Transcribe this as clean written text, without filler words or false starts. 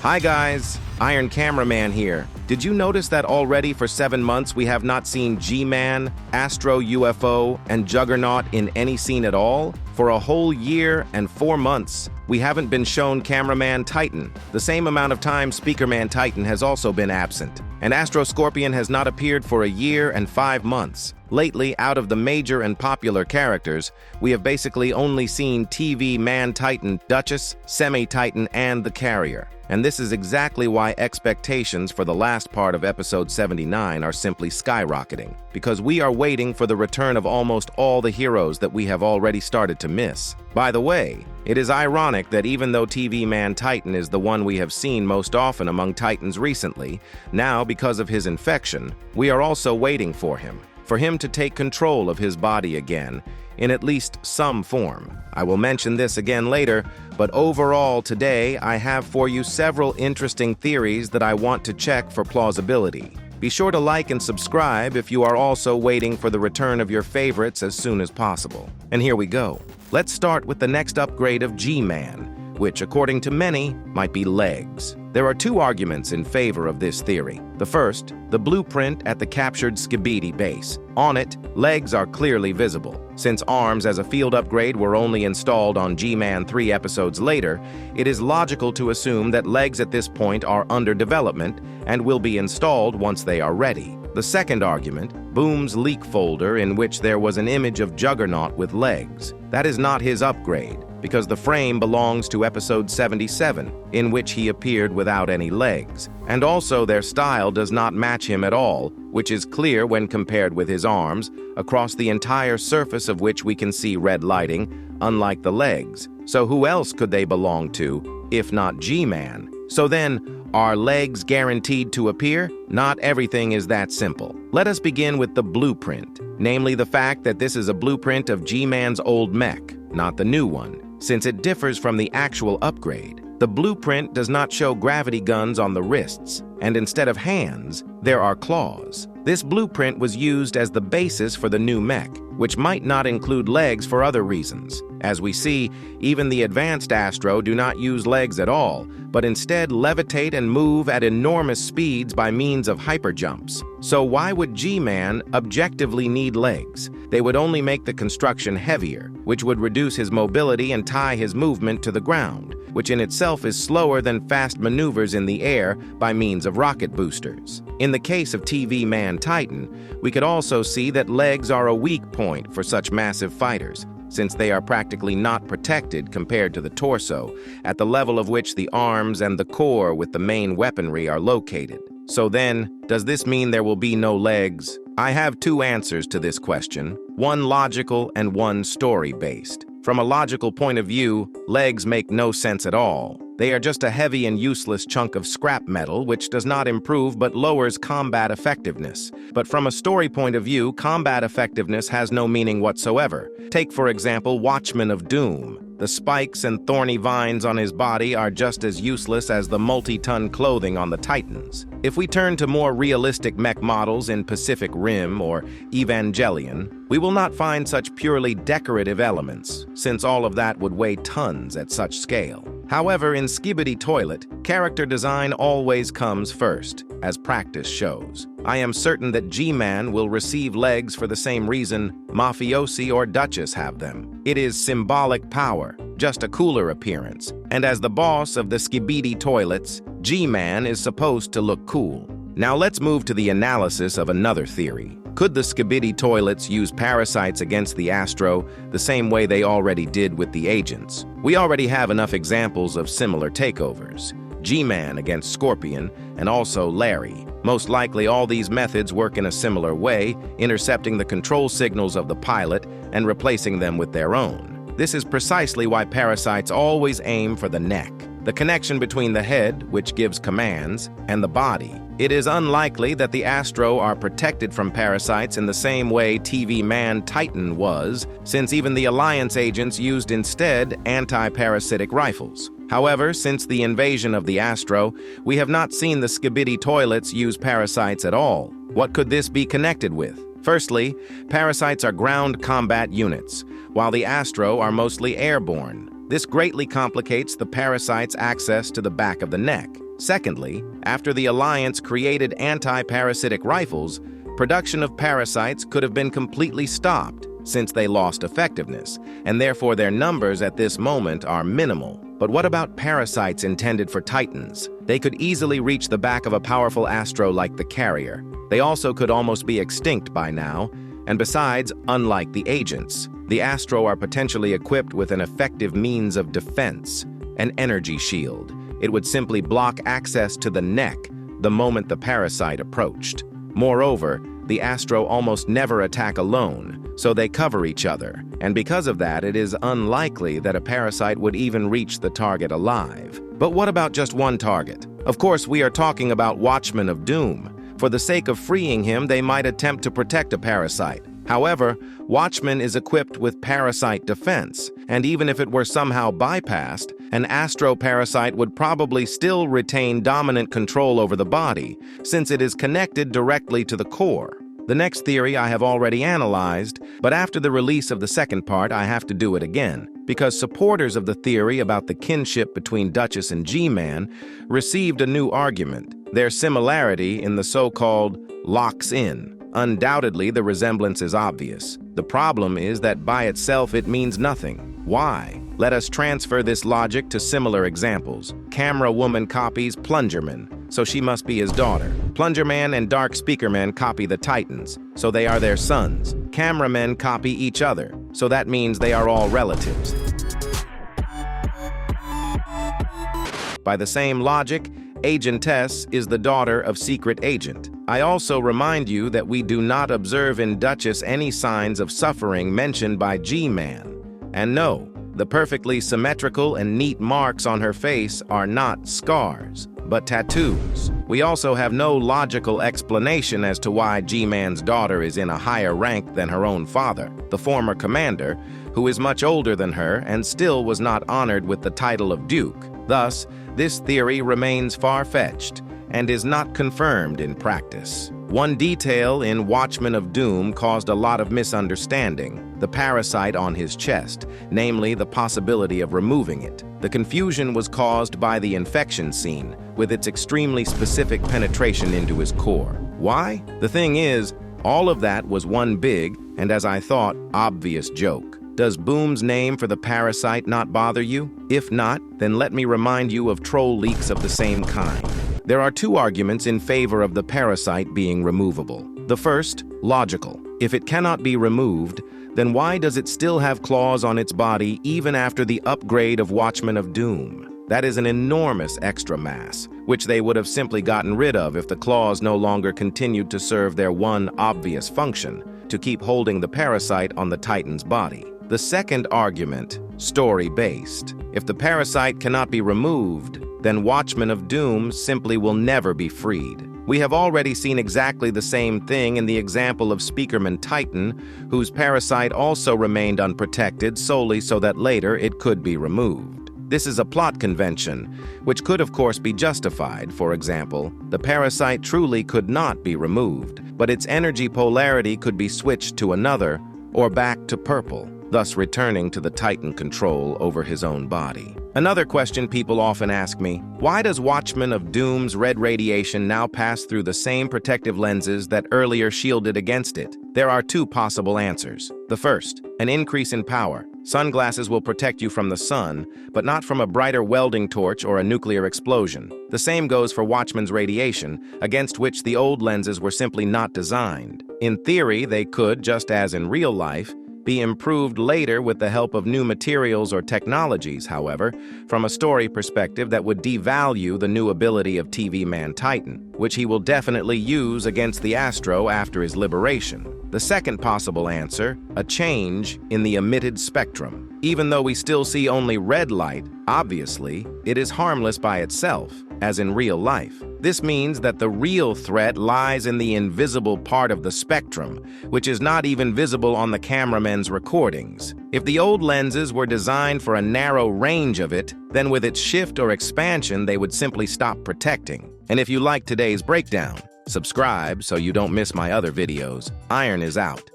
Hi guys, Iron Cameraman here. Did you notice that already for 7 months we have not seen G-man, Astro UFO, and Juggernaut in any scene at all? For a whole year and 4 months, we haven't been shown Cameraman Titan. The same amount of time Speakerman Titan has also been absent. And Astro Scorpion has not appeared for a year and 5 months. Lately, out of the major and popular characters, we have basically only seen TV Man-Titan, Duchess, Semi-Titan, and the Carrier. And this is exactly why expectations for the last part of episode 79 are simply skyrocketing, because we are waiting for the return of almost all the heroes that we have already started to miss. By the way, it is ironic that even though TV Man Titan is the one we have seen most often among Titans recently, now because of his infection, we are also waiting for him to take control of his body again, in at least some form. I will mention this again later, but overall today I have for you several interesting theories that I want to check for plausibility. Be sure to like and subscribe if you are also waiting for the return of your favorites as soon as possible. And here we go. Let's start with the next upgrade of G-man, which, according to many, might be legs. There are 2 arguments in favor of this theory. The first, the blueprint at the captured skibidi base. On it, legs are clearly visible. Since arms as a field upgrade were only installed on G-man 3 episodes later, it is logical to assume that legs at this point are under development and will be installed once they are ready. The second argument, Boom's leak folder in which there was an image of Juggernaut with legs. That is not his upgrade, because the frame belongs to episode 77, in which he appeared without any legs. And also their style does not match him at all, which is clear when compared with his arms, across the entire surface of which we can see red lighting, unlike the legs. So who else could they belong to, if not G-man? So then, are legs guaranteed to appear? Not everything is that simple. Let us begin with the blueprint, namely the fact that this is a blueprint of G-man's old mech, not the new one, since it differs from the actual upgrade. The blueprint does not show gravity guns on the wrists, and instead of hands, there are claws. This blueprint was used as the basis for the new mech, which might not include legs for other reasons. As we see, even the advanced Astro do not use legs at all, but instead levitate and move at enormous speeds by means of hyperjumps. So why would G-man objectively need legs? They would only make the construction heavier, which would reduce his mobility and tie his movement to the ground, which in itself is slower than fast maneuvers in the air by means of rocket boosters. In the case of TV Man Titan, we could also see that legs are a weak point for such massive fighters, since they are practically not protected compared to the torso, at the level of which the arms and the core with the main weaponry are located. So then, does this mean there will be no legs? I have 2 answers to this question, one logical and one story-based. From a logical point of view, legs make no sense at all. They are just a heavy and useless chunk of scrap metal which does not improve but lowers combat effectiveness. But from a story point of view, combat effectiveness has no meaning whatsoever. Take, for example, Watchman of Doom. The spikes and thorny vines on his body are just as useless as the multi-ton clothing on the Titans. If we turn to more realistic mech models in Pacific Rim or Evangelion, we will not find such purely decorative elements, since all of that would weigh tons at such scale. However, in Skibidi Toilet, character design always comes first, as practice shows. I am certain that G-man will receive legs for the same reason Mafiosi or Duchess have them. It is symbolic power, just a cooler appearance. And as the boss of the Skibidi Toilets, G-man is supposed to look cool. Now let's move to the analysis of another theory. Could the Skibidi Toilets use parasites against the Astro the same way they already did with the agents? We already have enough examples of similar takeovers. G-man against Scorpion, and also Larry. Most likely all these methods work in a similar way, intercepting the control signals of the pilot and replacing them with their own. This is precisely why parasites always aim for the neck, the connection between the head, which gives commands, and the body. It is unlikely that the Astro are protected from parasites in the same way TV Man Titan was, since even the Alliance agents used instead anti-parasitic rifles. However, since the invasion of the Astro, we have not seen the Skibidi Toilets use parasites at all. What could this be connected with? Firstly, parasites are ground combat units, while the Astro are mostly airborne. This greatly complicates the parasite's access to the back of the neck. Secondly, after the Alliance created anti-parasitic rifles, production of parasites could have been completely stopped since they lost effectiveness, and therefore their numbers at this moment are minimal. But what about parasites intended for Titans? They could easily reach the back of a powerful Astro like the Carrier. They also could almost be extinct by now, and besides, unlike the agents, the Astro are potentially equipped with an effective means of defense, an energy shield. It would simply block access to the neck the moment the parasite approached. Moreover, the Astro almost never attack alone, so they cover each other, and because of that, it is unlikely that a parasite would even reach the target alive. But what about just one target? Of course, we are talking about Watchmen of Doom. For the sake of freeing him, they might attempt to protect a parasite. However, Watchmen is equipped with parasite defense, and even if it were somehow bypassed, an Astro parasite would probably still retain dominant control over the body, since it is connected directly to the core. The next theory I have already analyzed, but after the release of the second part, I have to do it again, because supporters of the theory about the kinship between Duchess and G-man received a new argument: their similarity in the so-called locks in. Undoubtedly, the resemblance is obvious. The problem is that by itself it means nothing. Why? Let us transfer this logic to similar examples. Camerawoman copies Plungerman, so she must be his daughter. Plungerman and Dark Speakerman copy the Titans, so they are their sons. Cameramen copy each other, so that means they are all relatives. By the same logic, Agentess is the daughter of Secret Agent. I also remind you that we do not observe in Duchess any signs of suffering mentioned by G-man. And no, the perfectly symmetrical and neat marks on her face are not scars, but tattoos. We also have no logical explanation as to why G-man's daughter is in a higher rank than her own father, the former commander, who is much older than her and still was not honored with the title of Duke. Thus, this theory remains far-fetched and is not confirmed in practice. One detail in Watchmen of Doom caused a lot of misunderstanding: the parasite on his chest, namely the possibility of removing it. The confusion was caused by the infection scene, with its extremely specific penetration into his core. Why? The thing is, all of that was one big, and as I thought, obvious joke. Does Boom's name for the parasite not bother you? If not, then let me remind you of troll leaks of the same kind. There are two arguments in favor of the parasite being removable. The first, logical. If it cannot be removed, then why does it still have claws on its body even after the upgrade of Watchmen of Doom? That is an enormous extra mass, which they would have simply gotten rid of if the claws no longer continued to serve their one obvious function, to keep holding the parasite on the Titan's body. The second argument, story-based. If the parasite cannot be removed, then Watchmen of Doom simply will never be freed. We have already seen exactly the same thing in the example of Speakerman Titan, whose parasite also remained unprotected solely so that later it could be removed. This is a plot convention, which could of course be justified. For example, the parasite truly could not be removed, but its energy polarity could be switched to another, or back to purple, thus returning to the Titan control over his own body. Another question people often ask me: why does Watchmen of Doom's red radiation now pass through the same protective lenses that earlier shielded against it? There are two possible answers. The first, an increase in power. Sunglasses will protect you from the sun, but not from a brighter welding torch or a nuclear explosion. The same goes for Watchmen's radiation, against which the old lenses were simply not designed. In theory, they could, just as in real life, be improved later with the help of new materials or technologies. However, from a story perspective, that would devalue the new ability of TV Man Titan, which he will definitely use against the Astro after his liberation. The second possible answer, a change in the emitted spectrum. Even though we still see only red light, obviously, it is harmless by itself, as in real life. This means that the real threat lies in the invisible part of the spectrum, which is not even visible on the cameraman's recordings. If the old lenses were designed for a narrow range of it, then with its shift or expansion, they would simply stop protecting. And if you like today's breakdown, subscribe so you don't miss my other videos. Iron is out.